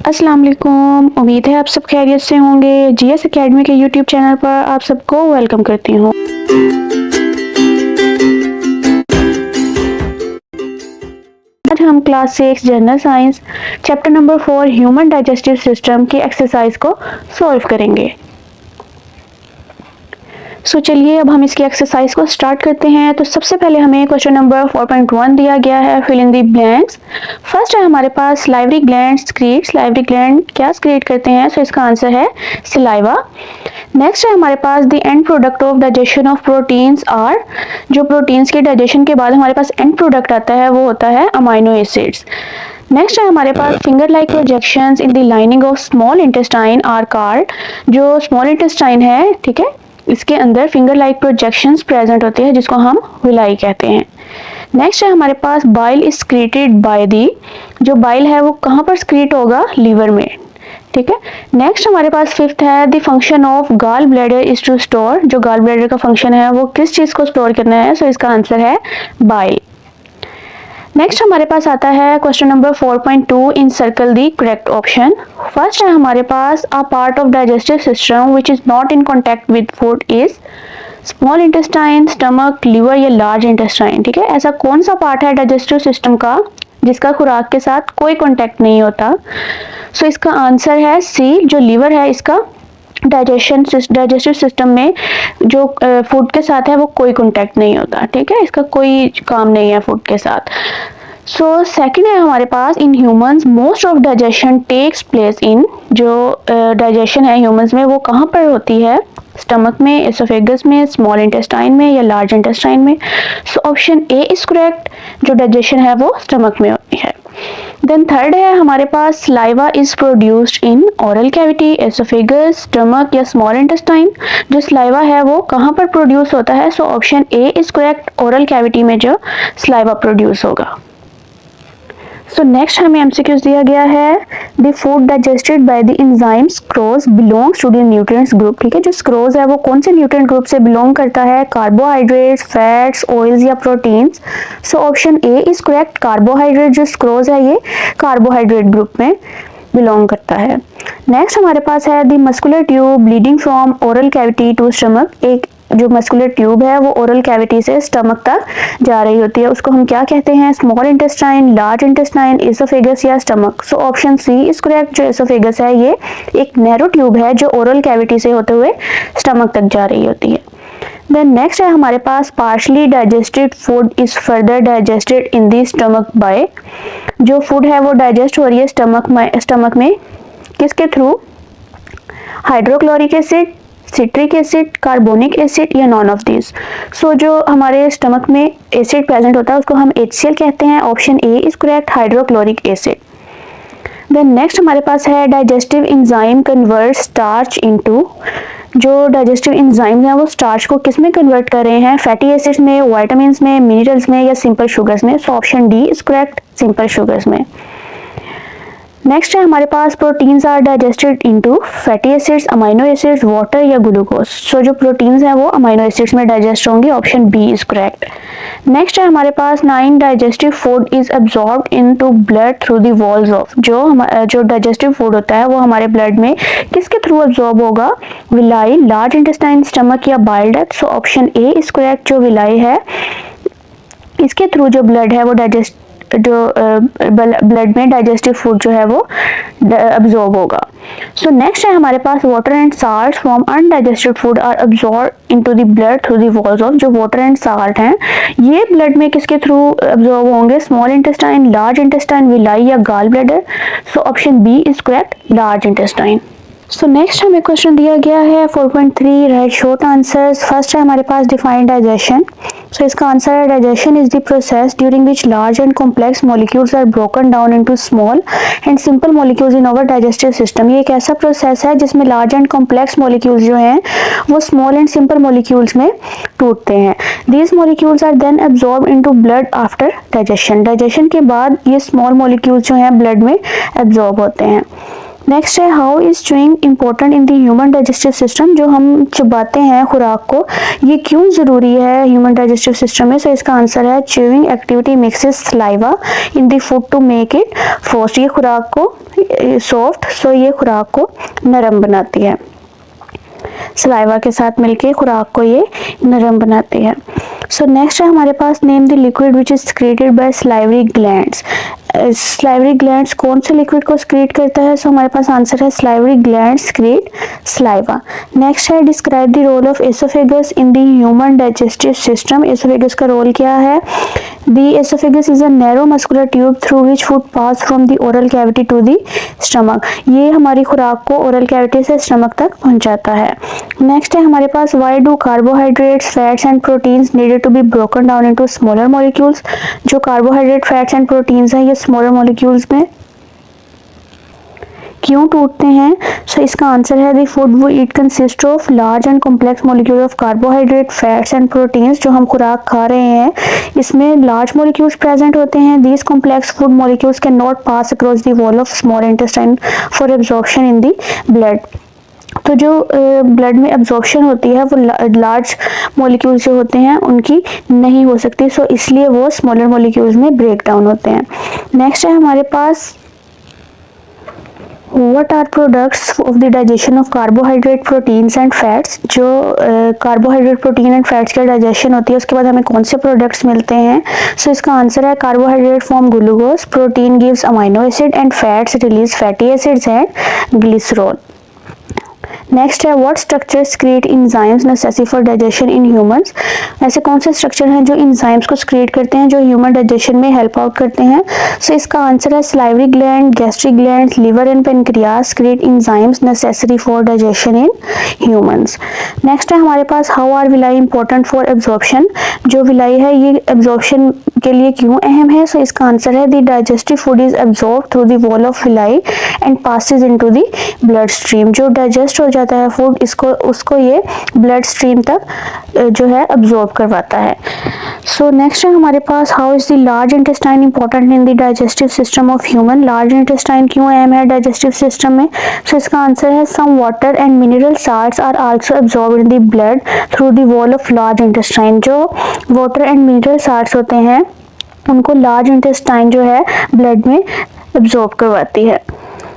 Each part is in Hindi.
अस्सलाम वालेकुम। उम्मीद है आप सब खैरियत से होंगे। जीएस एकेडमी के यूट्यूब चैनल पर आप सबको वेलकम करती हूँ। आज हम class 6 general science chapter number 4 human digestive system की एक्सरसाइज को सॉल्व करेंगे। चलिए अब हम इसकी एक्सरसाइज को स्टार्ट करते हैं। तो सबसे पहले हमें क्वेश्चन नंबर 4.1 दिया गया है, fill in the blanks. First है हमारे पास salivary gland secrete. Salivary gland क्या स्क्रीट करते हैं? सो इसका आंसर है सलाइवा। नेक्स्ट है हमारे पास the end product of digestion of proteins are. जो प्रोटीन्स के डाइजेशन के बाद हमारे पास एंड प्रोडक्ट आता है वो होता है अमाइनो एसिड्स। नेक्स्ट है हमारे पास finger like projections in the lining of small intestine are called. जो स्मॉल इंटेस्टाइन है, ठीक है, इसके अंदर फिंगर लाइक प्रोजेक्शंस प्रेजेंट होते हैं जिसको हम विलाई कहते हैं। नेक्स्ट है हमारे पास बाइल इज स्क्रीटेड बाय दी। जो बाइल है वो कहाँ पर स्क्रीट होगा? लीवर में, ठीक है। नेक्स्ट हमारे पास फिफ्थ है the function of gall bladder is to store. जो गॉल ब्लैडर का फंक्शन है वो किस चीज को स्टोर करना है? सो इसका आंसर है बाइल। नेक्स्ट हमारे पास आता है question number 4.2 in circle the correct option. First है हमारे पास a part of digestive system which is not in contact with food is small intestine, stomach, liver या लार्ज इंटेस्टाइन। ठीक है, ऐसा कौन सा पार्ट है डाइजेस्टिव सिस्टम का जिसका खुराक के साथ कोई कॉन्टैक्ट नहीं होता? सो इसका आंसर है सी। जो लिवर है इसका डाइजेस्टिव सिस्टम में जो फूड के साथ है वो कोई कॉन्टैक्ट नहीं होता, ठीक है, इसका कोई काम नहीं है फूड के साथ। सो सेकंड है हमारे पास in humans most of digestion takes place in. जो डाइजेशन है ह्यूमंस में वो कहाँ पर होती है? स्टमक में, एसोफेगस में, स्मॉल इंटेस्टाइन में या लार्ज इंटेस्टाइन में? So option A is correct. जो डाइजेशन है वो स्टमक में होती है। देन थर्ड है हमारे पास saliva is produced in oral cavity, oesophagus, stomach या स्मॉल इंटेस्टाइन। जो सलाइवा है वो कहाँ पर प्रोड्यूस होता है? So option A is correct. Oral cavity में जो सलाइवा प्रोड्यूस होगा। सो नेक्स्ट हमें एमसीक्यूज दिया गया है the food digested by the enzyme sucrose belongs to the nutrients group. ठीक है, जो स्क्रोज है वो कौन से न्यूट्रिएंट ग्रुप से बिलोंग करता है? कार्बोहाइड्रेट्स, फैट्स, ऑयल्स या proteins? So option A is correct. Carbohydrate जो स्क्रोज है ये कार्बोहाइड्रेट ग्रुप में बिलोंग करता है। नेक्स्ट हमारे पास है the muscular tube leading from oral cavity to stomach. एक जो मस्कुलर ट्यूब है वो ओरल कैविटी से स्टमक तक जा रही होती है, उसको हम क्या कहते हैं? Small intestine, large intestine, oesophagus या stomach? So option C is correct. जो एसोफेगस है ये एक नैरो ट्यूब है जो ओरल कैविटी से होते हुए स्टमक तक जा रही होती है। देन नेक्स्ट है हमारे पास partly digested food is further digested in the stomach by. जो फूड है वो डाइजेस्ट हो रही है स्टमक में किसके through? Hydrochloric acid, citric acid, carbonic acid या नॉन ऑफ दिस? सो जो हमारे स्टमक में एसिड प्रेजेंट होता है उसको हम HCl कहते हैं। Option A is correct, hydrochloric acid. Then next हमारे पास है digestive enzyme convert starch into. जो डाइजेस्टिव एंजाइम है वो स्टार्च को किस में कन्वर्ट कर रहे हैं? फैटी एसिड्स में, विटामिन्स में, मिनरल्स में या सिंपल शुगर्स में? So option D is correct, simple sugars में। नेक्स्ट है हमारे पास proteins are digested into fatty acids, amino acids, water या ग्लूकोज? सो जो प्रोटीन्स हैं वो अमाइनो एसिड्स में डाइजेस्ट होंगे। Option B is correct. Next है हमारे पास 9 digestive food is absorbed into blood through the walls of. जो डाइजेस्टिव फूड होता है वो हमारे ब्लड में किसके थ्रू अब्सॉर्ब होगा? विलाई, लार्ज इंटेस्टाइन, स्टमक या bile duct? So option A is correct. जो विलाई है इसके थ्रू जो ब्लड है वो ब्लड में डाइजेस्टिव फूड जो है वो अब्सॉर्ब होगा। सो नेक्स्ट है हमारे पास water and salt from undigested food are absorb into the blood through the walls of. जो वाटर एंड साल्ट हैं ये ब्लड में किसके थ्रू अब्सॉर्ब होंगे? Small intestine, large intestine, villi या gall bladder? So option B is correct, large intestine. So next हमें क्वेश्चन दिया गया है 4.3 राइट शॉर्ट आंसर्स। फर्स्ट है हमारे पास डिफाइन डाइजेशन। सो इसका आंसर है digestion is the process during which large and complex molecules are broken down into small and simple molecules in our digestive system. ये एक ऐसा प्रोसेस है जिसमें लार्ज एंड कॉम्प्लेक्स मॉलिक्यूल्स जो हैं वो स्मॉल एंड सिंपल मॉलिक्यूल्स में टूटते हैं। These molecules are then absorb into blood after digestion. Digestion के बाद ये स्मॉल मॉलिक्यूल्स जो हैं ब्लड में एब्जॉर्ब होते हैं। नेक्स्ट है how is chewing important in the human digestive system, जो हम चबाते हैं खुराक को ये क्यों ज़रूरी है ह्यूमन डाइजेस्टिव सिस्टम में। सो इसका आंसर है chewing activity mixes saliva in the food to make it fast, ये खुराक को सॉफ्ट, सो ये खुराक को नरम बनाती है, सलाइवा के साथ मिलके खुराक को ये नरम बनाती है। सो नेक्स्ट है हमारे पास name the liquid which is secreted by salivary glands. Salivary glands कौन से लिक्विड को सिक्रेट करता है। सो हमारे पास आंसर है salivary glands secrete saliva. Next है describe the role of esophagus in the human digestive system. Esophagus का रोल क्या है। The esophagus is a narrow muscular tube through which food pass from the oral cavity to the stomach, ये हमारी खुराक को ओरल कैविटी से स्टमक तक पहुंचाता है। नेक्स्ट है हमारे पास why do carbohydrates fats and proteins needed to be broken down into smaller molecules, जो कार्बोहाइड्रेट फैट्स एंड प्रोटीन्स हैं ये स्मॉलर मॉलिक्यूल्स में क्यों टूटते हैं। सो इसका आंसर है the food we eat consist of large and complex molecule of carbohydrate fats and proteins, जो हम खुराक खा रहे हैं इसमें लार्ज मॉलिक्यूल्स प्रेजेंट होते हैं। These complex food molecules can not pass across the wall of small intestine for absorption in the blood, तो जो ब्लड में एब्जॉर्प्शन होती है वो लार्ज मॉलिक्यूल्स जो होते हैं उनकी नहीं हो सकती, सो इसलिए वो स्मॉलर मॉलिक्यूल्स में ब्रेक डाउन होते हैं। नेक्स्ट है हमारे पास What are products of the digestion of carbohydrate, proteins and fats, जो कार्बोहाइड्रेट प्रोटीन एंड फैट्स का डाइजेशन होती है उसके बाद हमें कौन से प्रोडक्ट्स मिलते हैं। सो इसका आंसर है carbohydrate form glucose, protein gives amino acid and fats release fatty acids and glycerol. Next है what structures create enzymes necessary for digestion in humans, ऐसे कौन से स्ट्रक्चर हैं जो एंजाइम्स को क्रिएट करते हैं जो ह्यूमन डाइजेशन में हेल्प आउट करते हैं। सो इसका आंसर है salivary gland, gastric gland, liver and pancreas create enzymes necessary for digestion in humans. Next है हमारे पास how are villi important for absorption, जो विलाई है ये एब्जॉर्प्शन के लिए क्यों अहम है। सो इसका आंसर है the digestive food is absorb through the wall of villi and passes into the blood stream, जो डाइजेस्ट हो जाता है फूड उसको ये ब्लड स्ट्रीम तक जो है अब्जॉर्ब करवाता है। सो नेक्स्ट है हमारे पास how is the large intestine important in the digestive system of human, large intestine क्यों अहम है डाइजेस्टिव सिस्टम में। सो इसका आंसर है some water and mineral salts are also absorbed in the blood through the wall of large intestine, जो वाटर एंड मिनरल साल्ट्स होते हैं उनको लार्ज इंटेस्टाइन जो है ब्लड में अब्जॉर्ब करवाती है।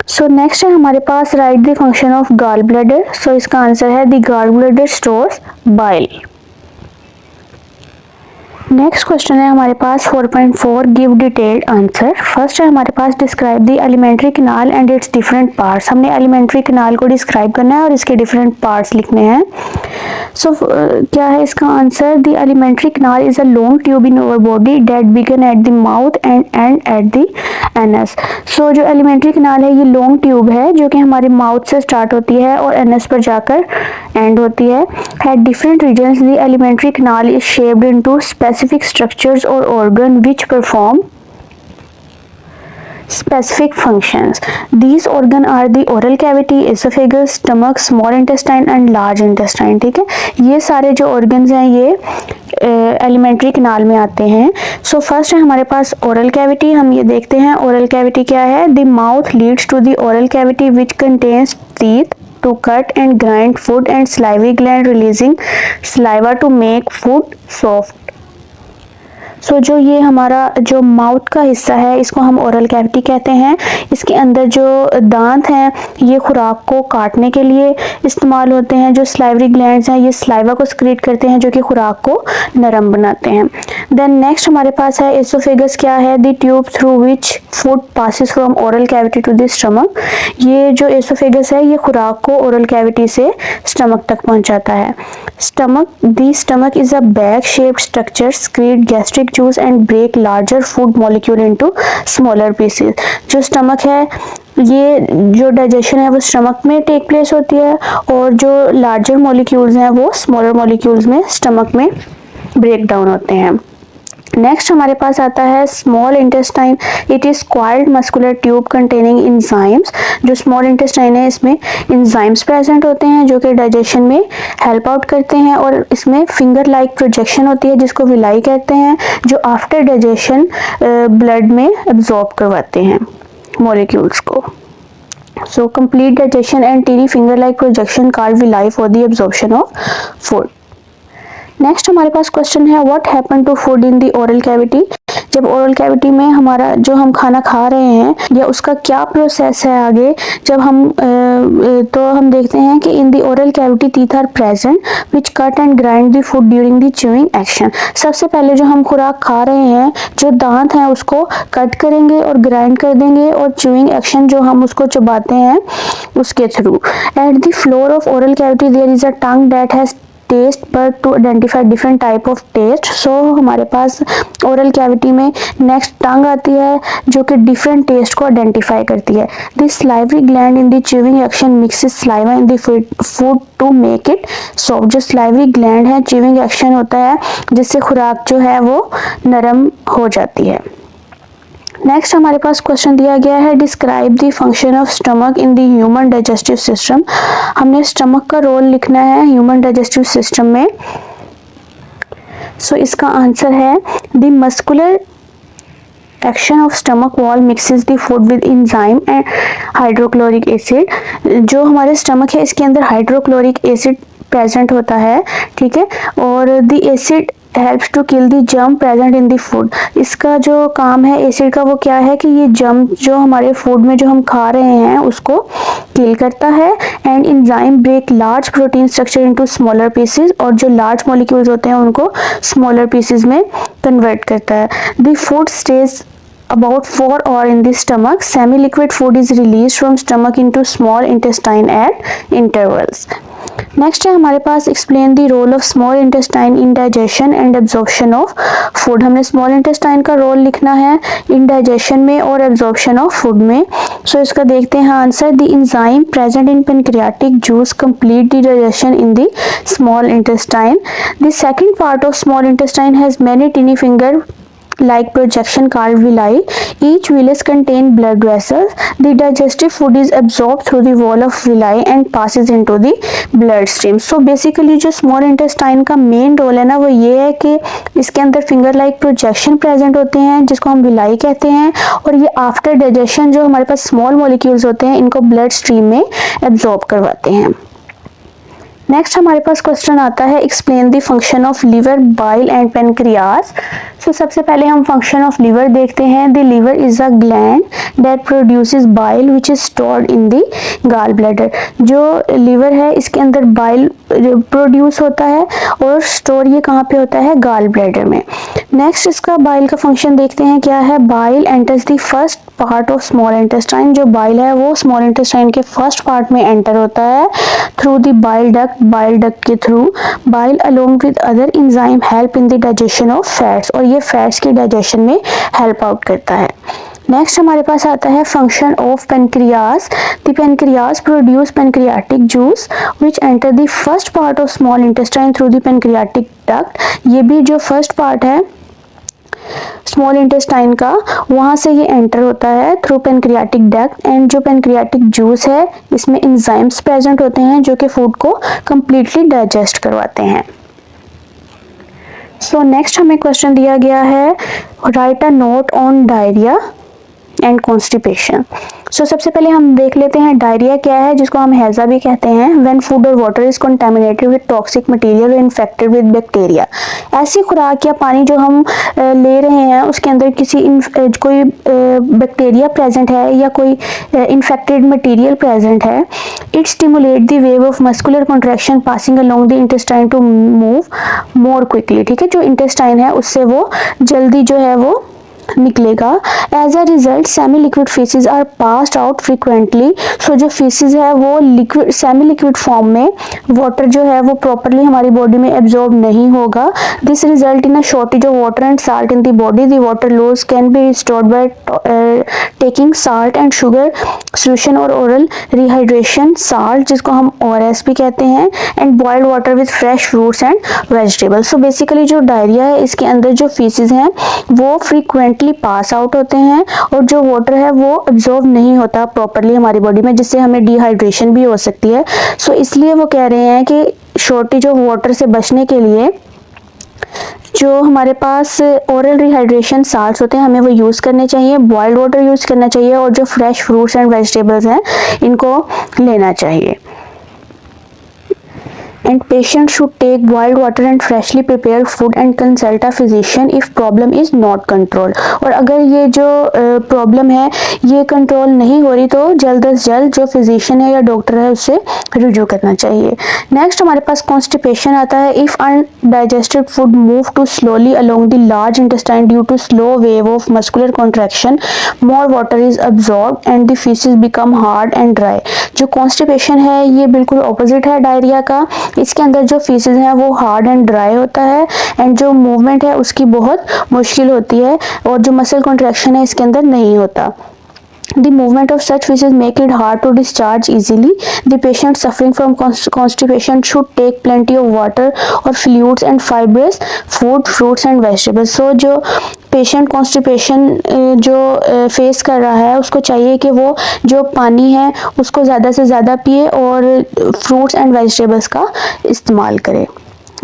सो नेक्स्ट है हमारे पास write the function of gall bladder. So इसका आंसर है the gall bladder stores bile. Next question है हमारे पास 4.4 गिव डिटेल्ड आंसर। फर्स्ट है हमारे पास describe the alimentary canal and its different parts, हमने एलिमेंट्री कैनाल को डिस्क्राइब करना है और इसके डिफरेंट पार्ट्स लिखने हैं। सो क्या है इसका answer, the alimentary canal is a long tube in our body that begin at the mouth and end at the anus. So जो एलिमेंट्री कैनाल है ये लॉन्ग ट्यूब है जो कि हमारे माउथ से स्टार्ट होती है और एनस पर जाकर एंड होती है। At different regions the alimentary canal is shaped into specific structures or organ which perform specific functions. These organ are the oral cavity, esophagus, stomach, small intestine and large intestine। ठीक है, ये सारे जो organs हैं ये एलिमेंट्री कैनाल में आते हैं। सो फर्स्ट है हमारे पास ओरल कैविटी, हम ये देखते हैं ओरल कैविटी क्या है। The mouth leads to the oral cavity which contains teeth to cut and grind food and salivary gland releasing saliva to make food soft। सो जो ये हमारा जो माउथ का हिस्सा है इसको हम ओरल कैविटी कहते हैं। इसके अंदर जो दांत हैं ये खुराक को काटने के लिए इस्तेमाल होते हैं। जो सलाइवरी ग्लैंड्स हैं ये सलाइवा को सिक्रीट करते हैं जो कि खुराक को नरम बनाते हैं। देन नेक्स्ट हमारे पास है एसोफेगस क्या है, the tube through which food passes from oral cavity to the stomach. ये जो एसोफेगस है ये खुराक को ओरल कैविटी से स्टमक तक पहुंचाता है। The stomach is a bag shaped structure secrete gastric juice and break larger food molecule into smaller pieces। जो स्टमक है ये जो डाइजेशन है वो स्टमक में टेक प्लेस होती है और जो लार्जर मॉलिक्यूल्स हैं वो स्मॉलर मॉलिक्यूल्स में स्टमक में ब्रेक डाउन होते हैं। नेक्स्ट हमारे पास आता है small intestine, it is squared muscular tube containing enzymes. जो स्मॉल इंटेस्टाइन है इसमें एंजाइम्स प्रेजेंट होते हैं जो कि डाइजेशन में हेल्प आउट करते हैं और इसमें फिंगर लाइक प्रोजेक्शन होती है जिसको विलाई कहते हैं जो आफ्टर डाइजेशन ब्लड में एब्जॉर्ब करवाते हैं मॉलिक्यूल्स को। So complete digestion and teeny finger-like projection called villi for the absorption of food. Next हमारे पास क्वेश्चन है what happen to food in the oral cavity. जब ओरल कैविटी में हमारा जो हम खाना खा रहे हैं या उसका क्या प्रोसेस है आगे, जब हम तो हम देखते हैं कि in the oral cavity teeth are present which cut and grind the food during the chewing action. सबसे पहले जो हम खुराक खा रहे हैं, जो दांत हैं उसको कट करेंगे और ग्राइंड कर देंगे और च्यूइंग एक्शन जो हम उसको चबाते हैं उसके through. At the floor of oral cavity there is a tongue that has taste पर to identify different type of taste. So हमारे पास ओरल कैविटी में नेक्स्ट टंग आती है जो कि डिफरेंट टेस्ट को आइडेंटिफाई करती है। This salivary gland in the chewing action mixes saliva in the food to make it soft. जो सलाइवरी ग्लैंड है, च्यूइंग एक्शन होता है जिससे खुराक जो है वो नरम हो जाती है। नेक्स्ट हमारे पास क्वेश्चन दिया गया है describe the function of stomach in the human digestive system. हमने स्टमक का रोल लिखना है ह्यूमन डाइजेस्टिव सिस्टम में। सो इसका आंसर है the muscular action of stomach wall mixes the food with enzyme and hydrochloric acid. जो हमारे स्टमक है इसके अंदर हाइड्रोक्लोरिक एसिड प्रेजेंट होता है, ठीक है, और the acid helps to kill the germ present in the food. इसका जो काम है एसिड का वो क्या है कि ये जर्म जो हमारे फूड में जो हम खा रहे हैं उसको किल करता है। And enzyme break large protein structure into smaller pieces, और जो लार्ज मॉलिक्यूल्स होते हैं उनको स्मॉलर पीसेस में कन्वर्ट करता है। The food stage about 4 hours in the stomach. Semi-liquid food is released from stomach into small intestine at intervals. Next है हमारे पास explain the role of small intestine in digestion and absorption of food. हमने स्मॉल इंटेस्टाइन का रोल लिखना है इन डाइजेशन में और एब्जॉर्प्शन ऑफ फूड में। सो इसका देखते हैं answer. The enzyme present in pancreatic juice complete the digestion in the small intestine. The second part of small intestine has many टिनी finger like projection called villi. Each villus contain blood vessels. The digestive food is absorbed through the wall of villi and passes into the bloodstream. So basically जो small intestine का main role है ना वो ये है कि इसके अंदर finger like projection present होते हैं जिसको हम villi कहते हैं, और ये after digestion जो हमारे पास small molecules होते हैं इनको blood stream में absorb करवाते हैं। नेक्स्ट हमारे पास क्वेश्चन आता है explain the function of liver, bile and pancreas. So सबसे पहले हम फंक्शन ऑफ लिवर देखते हैं। The liver is a gland that produces bile which is stored in the gall bladder. जो लिवर है इसके अंदर बाइल प्रोड्यूस होता है और स्टोर ये कहाँ पे होता है, गॉल ब्लैडर में। नेक्स्ट इसका बाइल का फंक्शन देखते हैं क्या है। Bile enters the first part of small intestine. जो बाइल है वो स्मॉल इंटेस्टाइन के फर्स्ट पार्ट में एंटर होता है through the bile duct. Bile duct के through bile along with other enzyme help in the digestion of fats, और ये फैट्स की डाइजेशन में हेल्प आउट करता है। नेक्स्ट हमारे पास आता है function of pancreas. The pancreas produce pancreatic juice which enter the first part of small intestine through the pancreatic duct. ये भी जो फर्स्ट पार्ट है स्मॉल इंटेस्टाइन का वहां से ये एंटर होता है थ्रू पेनक्रियाटिक डक्ट। एंड जो पेनक्रियाटिक जूस है इसमें एंजाइम्स प्रेजेंट होते हैं जो कि फूड को कंप्लीटली डाइजेस्ट करवाते हैं। सो नेक्स्ट हमें क्वेश्चन दिया गया है write a note on diarrhoea and constipation. So सबसे पहले हम देख लेते हैं डायरिया क्या है, जिसको हम हैजा भी कहते हैं। व्हेन फूड और water is contaminated with toxic material infected with bacteria. ऐसी खुराक या पानी जो हम ले रहे हैं उसके अंदर कोई बैक्टीरिया प्रेजेंट है या कोई इन्फेक्टेड मटेरियल प्रेजेंट है। It stimulate the wave of muscular contraction passing along the intestine to move more quickly. ठीक है, जो इंटेस्टाइन है उससे वो जल्दी जो है वो निकलेगा। As a result semi liquid faeces are passed out frequently. So जो फीसेस है वो लिक्विड सेमी लिक्विड फॉर्म में, वाटर जो है वो प्रॉपरली हमारी बॉडी में एब्जॉर्ब नहीं होगा। This result in a shortage of water and salt in the body. The water loss can be restored by taking salt and sugar solution और ओरल रिहाइड्रेशन साल्ट, जिसको हम ORS भी कहते हैं, and boiled water with fresh fruits and vegetables. So basically जो डायरिया है इसके अंदर जो फीसेस हैं वो फ्रीक्वेंटली पास आउट होते हैं और जो वाटर है वो एब्जॉर्ब नहीं होता प्रॉपरली हमारी बॉडी में, जिससे हमें डिहाइड्रेशन भी हो सकती है। सो इसलिए वो कह रहे हैं कि शॉर्टेज ऑफ वाटर से बचने के लिए जो हमारे पास ओरल रिहाइड्रेशन साल्ट्स होते हैं हमें वो यूज़ करने चाहिए, बॉइल्ड वाटर यूज़ करना चाहिए और जो फ्रेश फ्रूट्स एंड वेजिटेबल्स हैं इनको लेना चाहिए। And patient should take boiled water and freshly prepared food and consult a physician if problem is not controlled। और अगर ये जो प्रॉब्लम है ये कंट्रोल नहीं हो रही तो जल्द से जल्द जो फिजिशियन है या डॉक्टर है उससे रुजू करना चाहिए। नेक्स्ट हमारे पास कॉन्स्टिपेशन आता है। If undigested food move too slowly along the large intestine due to slow wave of muscular contraction, more water is absorb and the faeces become hard and dry. जो कॉन्स्टिपेशन है ये बिल्कुल ऑपोजिट है डायरिया का। इसके अंदर जो फीसेस हैं वो हार्ड एंड ड्राई होता है एंड जो मूवमेंट है उसकी बहुत मुश्किल होती है और जो मसल कॉन्ट्रैक्शन है इसके अंदर नहीं होता। The movement of such feces make it hard to discharge easily. The patient suffering from constipation should take plenty of water or fluids and fibrous food, fruits and vegetables. So जो पेशेंट कॉन्स्टिपेशन जो फेस कर रहा है उसको चाहिए कि वो जो पानी है उसको ज़्यादा से ज़्यादा पिए और फ्रूट्स एंड वेजिटेबल्स का इस्तेमाल करे।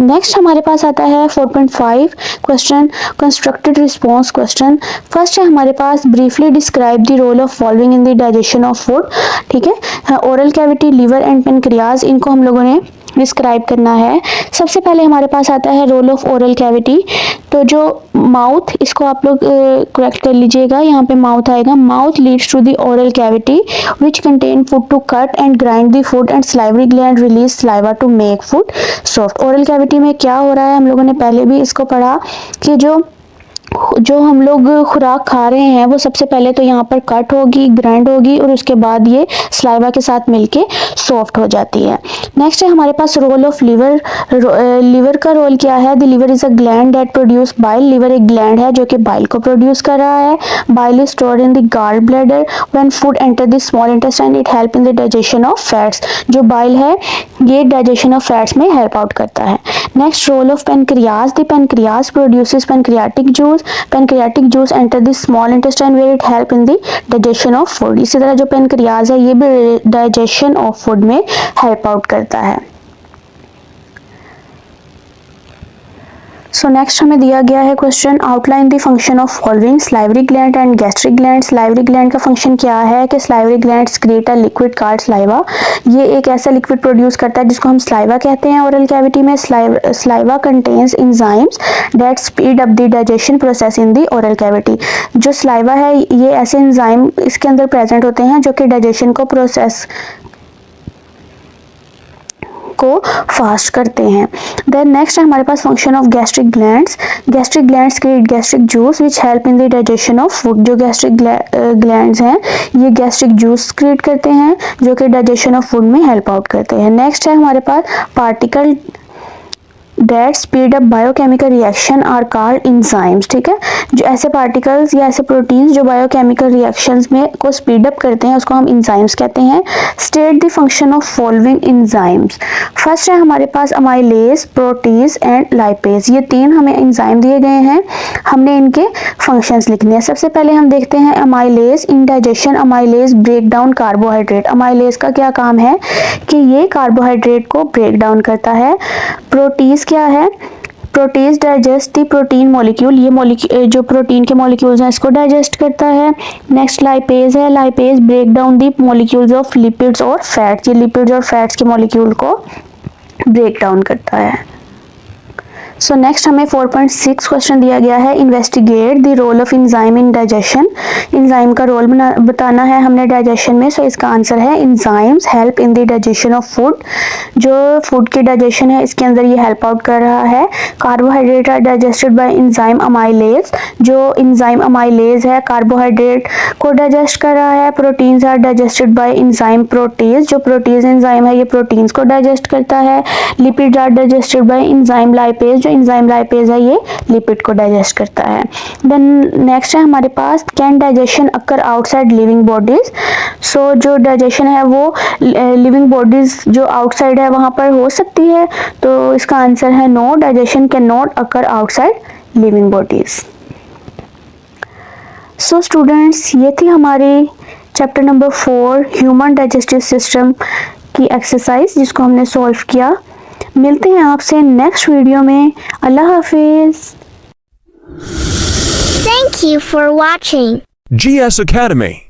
नेक्स्ट हमारे पास आता है 4.5 question, constructed response question. First है हमारे पास briefly describe the role of following in the digestion of food. ठीक है, oral cavity, liver and pancreas, इनको हम लोगों ने डिस्क्राइब करना है। सबसे पहले हमारे पास आता है रोल ऑफ ओरल कैविटी। तो जो माउथ, इसको आप लोग करेक्ट कर लीजिएगा, यहाँ पे माउथ आएगा। Mouth leads to the oral cavity which contain food to cut and grind the food and salivary gland release saliva to make food soft. Oral cavity में क्या हो रहा है, हम लोगों ने पहले भी इसको पढ़ा कि जो हम लोग खुराक खा रहे हैं वो सबसे पहले तो यहाँ पर कट होगी, ग्राइंड होगी और उसके बाद ये सलाइवा के साथ मिलके सॉफ्ट हो जाती है। नेक्स्ट है हमारे पास रोल ऑफ लिवर। लिवर का रोल क्या है? The liver is a gland that produce bile. Liver एक ग्लैंड है जो कि बाइल को प्रोड्यूस कर रहा है। Bile is stored in the gall bladder. When food enter the small intestine it help in the digestion of fats. जो बाइल है ये डाइजेशन ऑफ फैट्स में हेल्प आउट करता है। Next role of pancreas. The pancreas produces pancreatic juice. Pancreatic juice enter the small intestine where it help in the digestion of food. इसी तरह जो पेनक्रियाज है ये भी डाइजेशन ऑफ फूड में हेल्प आउट करता है। सो नेक्स्ट हमें दिया गया है question, outline the function of following salivary gland and gastric gland. Salivary gland का फंक्शन क्या है कि salivary gland create a liquid called saliva. ये एक ऐसा लिक्विड प्रोड्यूस करता है जिसको हम सलाइवा कहते हैं। ओरल कैविटी में saliva contains enzymes that speed up the digestion process in the oral cavity. जो सलाइवा है ये ऐसे एंजाइम इसके अंदर प्रेजेंट होते हैं जो कि डाइजेशन को प्रोसेस को फास्ट करते हैं। देन नेक्स्ट है हमारे पास function of gastric glands. Gastric glands create gastric juice which help in the digestion of food. जो गैस्ट्रिक ग्लैंड्स हैं ये गैस्ट्रिक जूस क्रिएट करते हैं जो कि डाइजेशन ऑफ फूड में हेल्प आउट करते हैं। नेक्स्ट है हमारे पास particle that speed up biochemical reaction are called enzymes। ठीक है, जो ऐसे पार्टिकल्स या ऐसे प्रोटीन्स जो बायोकेमिकल रिएक्शंस में को स्पीड अप करते हैं उसको हम enzymes कहते हैं। State the function of following enzymes। First है हमारे पास अमाइलेज, प्रोटीज एंड लाइपेज। ये तीन हमें एंजाइम दिए गए हैं, हमने इनके फंक्शंस लिखने हैं। सबसे पहले हम देखते हैं amylase. In digestion amylase break down carbohydrate. Amylase का क्या काम है कि ये कार्बोहाइड्रेट को ब्रेक डाउन करता है। प्रोटीज क्या है? Proteases digest the protein molecule. ये जो प्रोटीन के मॉलिक्यूल्स हैं इसको डाइजेस्ट करता है। नेक्स्ट लाइपेज है। Lipase break down the molecules of lipids और फैट्स। ये लिपिड्स और फैट्स के मॉलिक्यूल को ब्रेक डाउन करता है। सो नेक्स्ट हमें 4.6 क्वेश्चन दिया गया है, investigate the role of enzyme in digestion. Enzyme का रोल बताना है हमने डाइजेशन में। सो इसका आंसर है enzymes help in the digestion of food. जो फूड की डाइजेशन है इसके अंदर ये हेल्प आउट कर रहा है। Carbohydrate are digested by enzyme amylase. जो एंजाइम अमाइलेज है कार्बोहाइड्रेट को डाइजेस्ट कर रहा है। Proteins are digested by enzyme protease. जो प्रोटीज एंजाइम है ये प्रोटीन्स को डाइजेस्ट करता है। Lipids are digested by enzyme lipase. जो एंजाइम लाइपेज है ये लिपिड को डाइजेस्ट करता है। देन नेक्स्ट है हमारे पास, can digestion occur outside living bodies. So जो डाइजेशन है वो लिविंग बॉडीज जो आउटसाइड है वहां पर हो सकती है। तो इसका आंसर है no, digestion can not occur outside living bodies. So students ये थी हमारी chapter number 4 human digestive system की एक्सरसाइज जिसको हमने सॉल्व किया। मिलते हैं आपसे नेक्स्ट वीडियो में। अल्लाह हाफिज। Thank you for watching. GS Academy.